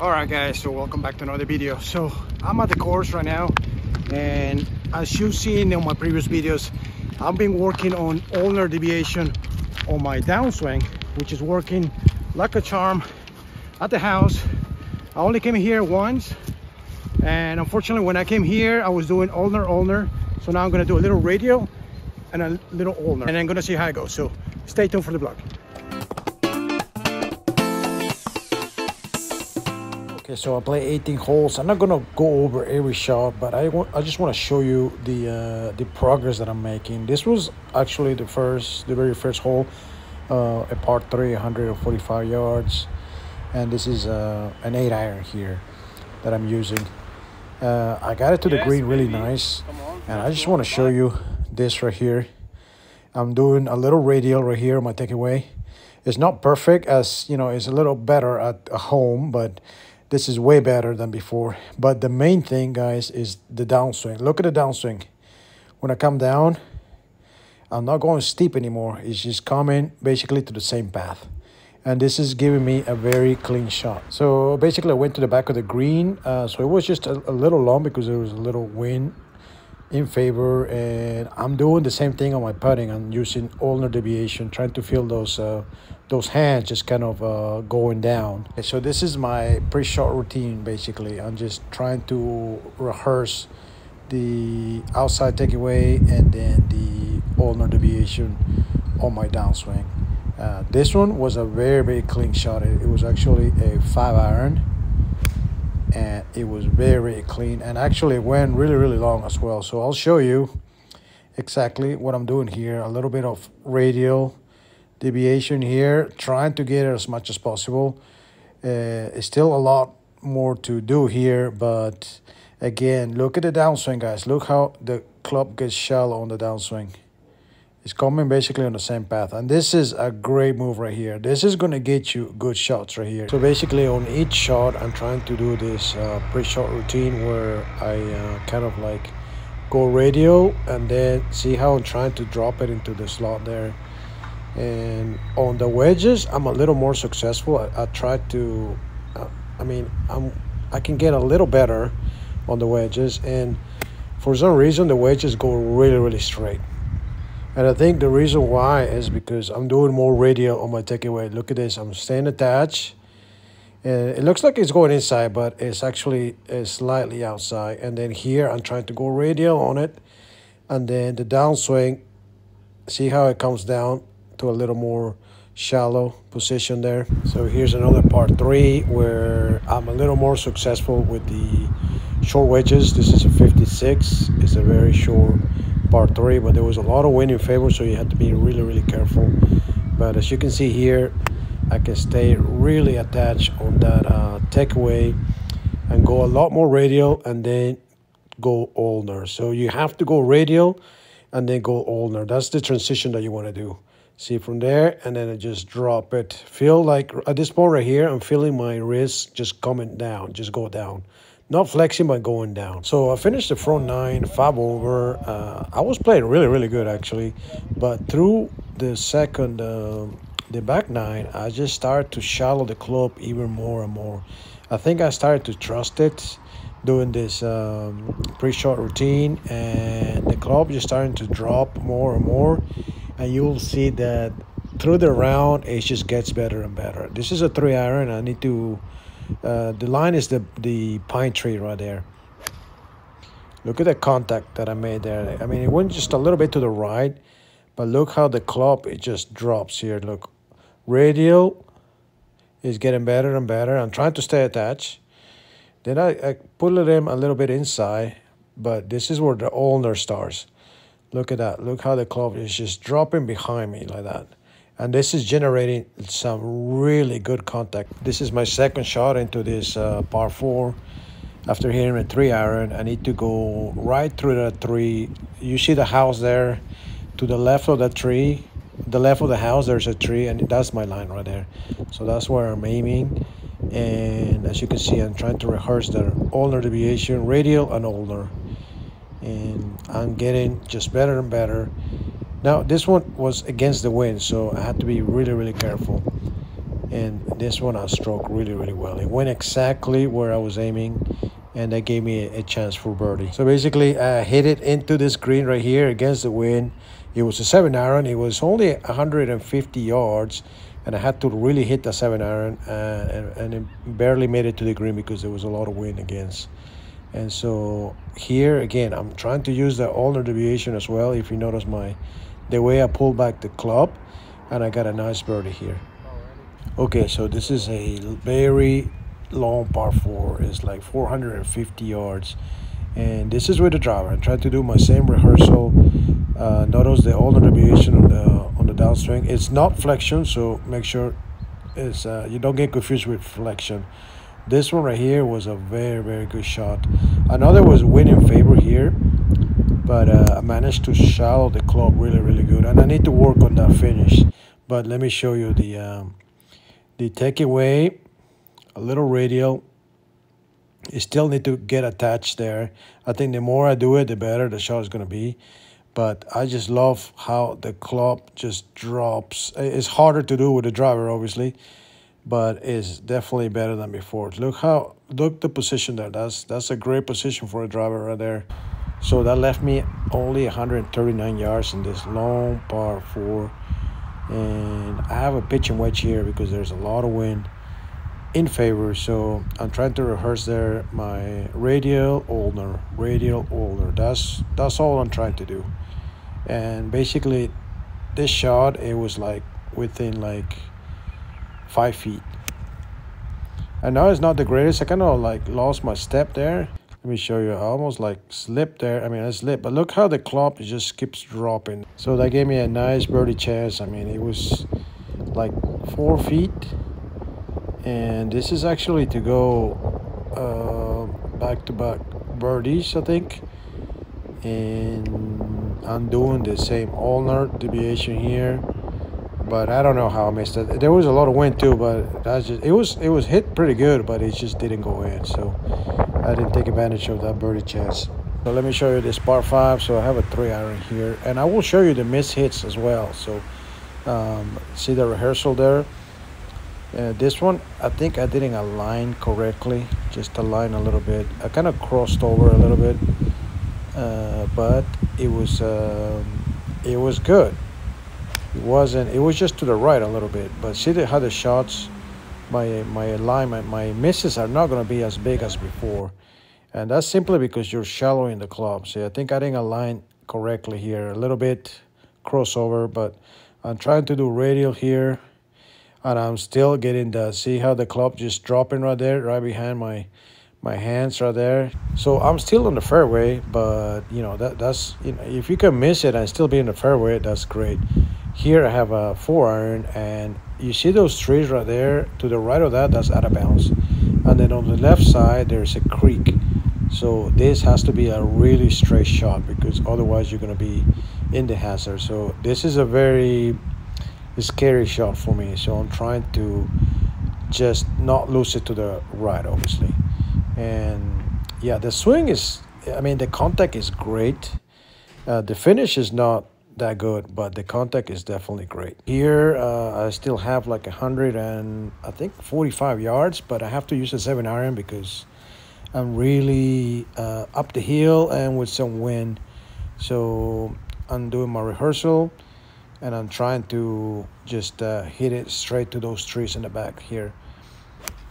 Alright guys, so welcome back to another video. So I'm at the course right now, and as you've seen in my previous videos, I've been working on ULNAR deviation on my downswing, which is working like a charm at the house. I only came here once, and unfortunately when I came here I was doing ULNAR. So now I'm going to do a little radial and a little ULNAR, and I'm going to see how it goes. So stay tuned for the vlog. Okay, so I play 18 holes. I'm not gonna go over every shot, but I just want to show you the progress that I'm making. This was actually the very first hole, a par 3, 145 yards, and this is an 8-iron here that I'm using. I got it to the green really nice, and I just want to show you this right here. I'm doing a little radial right here on my takeaway. It's not perfect, as you know, it's a little better at home, but this is way better than before. But the main thing, guys, is the downswing. Look at the downswing. When I come down, I'm not going steep anymore. It's just coming basically to the same path. And this is giving me a very clean shot. So basically I went to the back of the green. So it was just a little long because there was a little wind in favor. And I'm doing the same thing on my putting. I'm using ULNAR deviation, trying to feel those hands just kind of going down. Okay, so this is my pre-shot routine. Basically I'm just trying to rehearse the outside takeaway and then the ULNAR deviation on my downswing. This one was a very clean shot. It was actually a 5-iron, and it was very clean, and actually it went really long as well. So I'll show you exactly what I'm doing here. A little bit of radial deviation here, trying to get it as much as possible. It's still a lot more to do here, but again, look at the downswing, guys. Look how the club gets shallow on the downswing. It's coming basically on the same path, and this is a great move right here. This is going to get you good shots right here. So basically on each shot I'm trying to do this pre-shot routine where I kind of like go radial and then see how I'm trying to drop it into the slot there. And on the wedges I'm a little more successful. I try to I can get a little better on the wedges, and for some reason the wedges go really straight. And I think the reason why is because I'm doing more radial on my takeaway. Look at this, I'm staying attached, and it looks like it's going inside, but it's actually slightly outside. And then here I'm trying to go radial on it, and then the downswing, see how it comes down to a little more shallow position there. So here's another par 3 where I'm a little more successful with the short wedges. This is a 56. It's a very short par 3, but there was a lot of wind in favor, so you have to be really careful. But as you can see here, I can stay really attached on that takeaway and go a lot more radial and then go ULNAR. So you have to go radial and then go ULNAR. That's the transition that you want to do. See, from there, and then I just drop it. Feel like at this point right here, I'm feeling my wrist just coming down, just go down. Not flexing, but going down. So I finished the front 9, 5 over. I was playing really good actually, but through the second, the back 9, I just started to shallow the club even more and more. I think I started to trust it, doing this pre-shot routine, and the club just starting to drop more and more. And you'll see that through the round, it just gets better and better. This is a 3-iron. I need to, the line is the pine tree right there. Look at the contact that I made there. I mean, it went just a little bit to the right, but look how the club, it just drops here. Look, radial is getting better and better. I'm trying to stay attached. Then I pull it in a little bit inside, but this is where the ULNAR starts. Look at that. Look how the club is just dropping behind me like that. And this is generating some really good contact. This is my second shot into this par 4. After hitting a 3-iron, I need to go right through that tree. You see the house there? To the left of that tree, the left of the house, there's a tree, and that's my line right there. So that's where I'm aiming. And as you can see, I'm trying to rehearse the ULNAR deviation, radial and ULNAR. And I'm getting just better and better. Now this one was against the wind, so I had to be really careful. and this one I struck really well. It went exactly where I was aiming, and that gave me a chance for birdie. So basically I hit it into this green right here against the wind. It was a 7-iron. It was only 150 yards, and I had to really hit the 7-iron, and it barely made it to the green because there was a lot of wind against. And so here again, I'm trying to use the ULNAR deviation as well. If you notice the way I pull back the club, and I got a nice birdie here. Okay, so this is a very long par 4. It's like 450 yards, and this is with the driver. I tried to do my same rehearsal. Notice the ULNAR deviation on the downswing. It's not flexion, so make sure it's you don't get confused with flexion. This one right here was a very good shot. I know there was wind in favor here, but I managed to shallow the club really good, and I need to work on that finish. But let me show you the takeaway. A little radial. You still need to get attached there. I think the more I do it, the better the shot is going to be. But I just love how the club just drops. It's harder to do with the driver, obviously, but it's definitely better than before. Look the position there. That's a great position for a driver right there. So that left me only 139 yards in this long par 4, and I have a pitching wedge here because there's a lot of wind in favor. So I'm trying to rehearse there my radial ULNAR. That's all I'm trying to do. And basically this shot, it was like within like 5 feet. I know it's not the greatest. I kind of like lost my step there. Let me show you. I almost like slipped there. I mean, I slipped, but look how the club just keeps dropping. So that gave me a nice birdie chance. I mean, it was like 4 feet, and this is actually to go back-to-back birdies, I think. And I'm doing the same ULNAR deviation here, but I don't know how I missed it. There was a lot of wind too, but that's just it was hit pretty good, but it just didn't go in. So I didn't take advantage of that birdie chance. So let me show you this par 5. So I have a 3-iron here, and I will show you the missed hits as well. So see the rehearsal there. This one, I think I didn't align correctly. Just align a little bit. I kind of crossed over a little bit, but it was good. It was just to the right a little bit. But see how the shots, my alignment, my misses are not going to be as big as before, and that's simply because you're shallowing the club. See, I think I didn't align correctly here. A little bit crossover, but I'm trying to do radial here, and I'm still getting see how the club just dropping right there, right behind my hands right there. So I'm still on the fairway, but you know that's if you can miss it and still be in the fairway, that's great. Here I have a 4-iron, and you see those trees right there to the right of that, that's out of bounds. And then on the left side there's a creek. So this has to be a really straight shot, because otherwise you're going to be in the hazard. So this is a very scary shot for me. So I'm trying to just not lose it to the right, obviously. And yeah, the swing is, I mean, the contact is great. The finish is not that good, but the contact is definitely great. Here I still have like 145 yards, but I have to use a 7-iron because I'm really up the hill and with some wind. So I'm doing my rehearsal, and I'm trying to just hit it straight to those trees in the back here.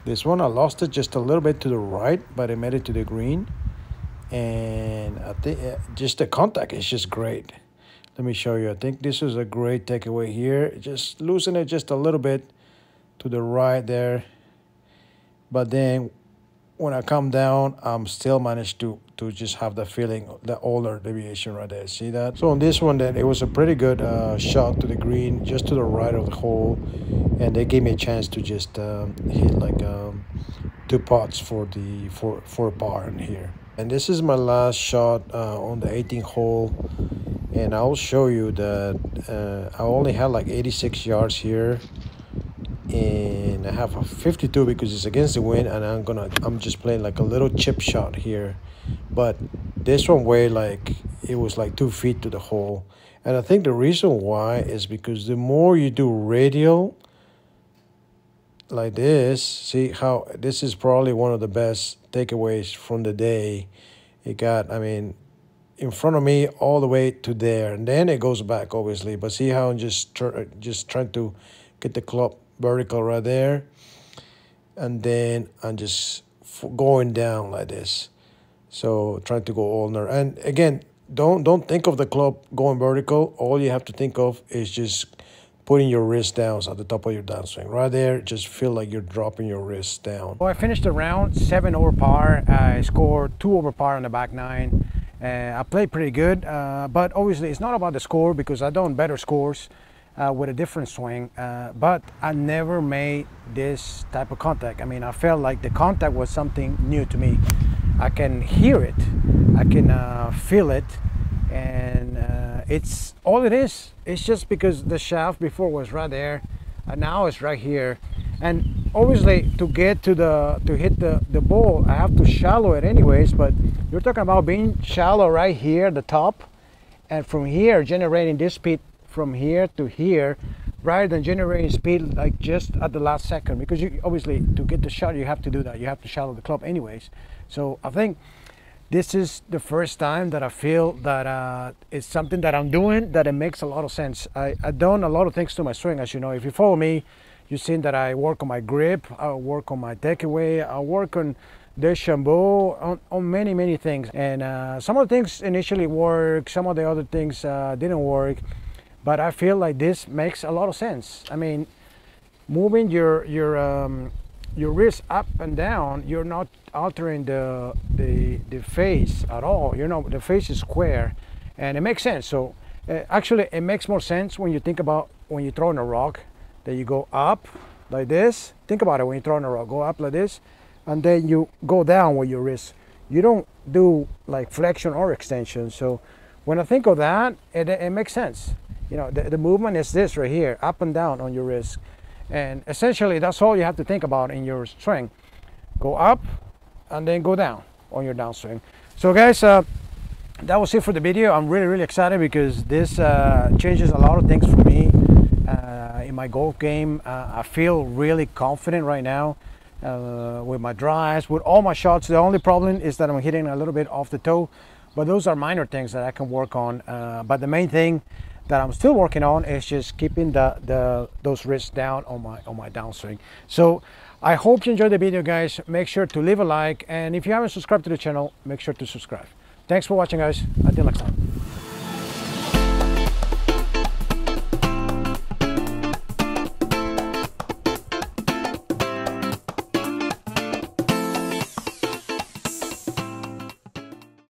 This one I lost it just a little bit to the right, but I made it to the green, and I think just the contact is just great. Let me show you. I think this is a great takeaway here. Just loosen it just a little bit to the right there. But then when I come down, I'm still managed to just have the feeling, the ULNAR deviation right there. See that? So on this one, then it was a pretty good shot to the green, just to the right of the hole. And they gave me a chance to just hit like 2 putts for a par in here. And this is my last shot on the 18th hole. And I'll show you that I only had like 86 yards here, and I have a 52 because it's against the wind, and I'm just playing like a little chip shot here. But this one weighed like, it was like 2 feet to the hole. And I think the reason why is because the more you do radial, like this, see how this is probably one of the best takeaways from the day. It got, I mean, in front of me all the way to there, and then it goes back obviously, but see how I'm just trying to get the club vertical right there, and then I'm just going down like this. So trying to go ulnar, and again, don't think of the club going vertical. All you have to think of is just putting your wrist down at the top of your downswing. Right there, just feel like you're dropping your wrist down. Well, I finished the round 7 over par. I scored 2 over par on the back 9. I played pretty good, but obviously it's not about the score because I've done better scores with a different swing, but I never made this type of contact. I mean, I felt like the contact was something new to me. I can hear it, I can feel it, and it's all it is. It's just because the shaft before was right there, and now it's right here. And obviously to get to hit the ball, I have to shallow it anyways, but you're talking about being shallow right here at the top, and from here generating this speed from here to here, rather than generating speed like just at the last second, because you obviously to get the shot you have to do that, you have to shallow the club anyways. So I think this is the first time that I feel that it's something that I'm doing that it makes a lot of sense. I've done a lot of things to my swing, as you know. If you follow me, you've seen that I work on my grip, I work on my takeaway, I work on DeChambeau, on many things. And some of the things initially worked, some of the other things didn't work, but I feel like this makes a lot of sense. I mean, moving your wrist up and down, you're not altering the face at all. You know, the face is square, and it makes sense. So actually it makes more sense when you think about when you're throwing a rock, that you go up like this. Think about it, when you're throwing a rock, go up like this, and then you go down with your wrist. You don't do like flexion or extension. So when I think of that, it makes sense. You know, the movement is this right here, up and down on your wrist. And essentially that's all you have to think about in your swing. Go up and then go down on your downswing. So guys, that was it for the video. I'm really excited because this changes a lot of things for me in my golf game. I feel really confident right now with my drives, with all my shots. The only problem is that I'm hitting a little bit off the toe, but those are minor things that I can work on. But the main thing that I'm still working on is just keeping those wrists down on my downswing. So I hope you enjoyed the video, guys. Make sure to leave a like, and if you haven't subscribed to the channel, make sure to subscribe. Thanks for watching, guys. Until next time.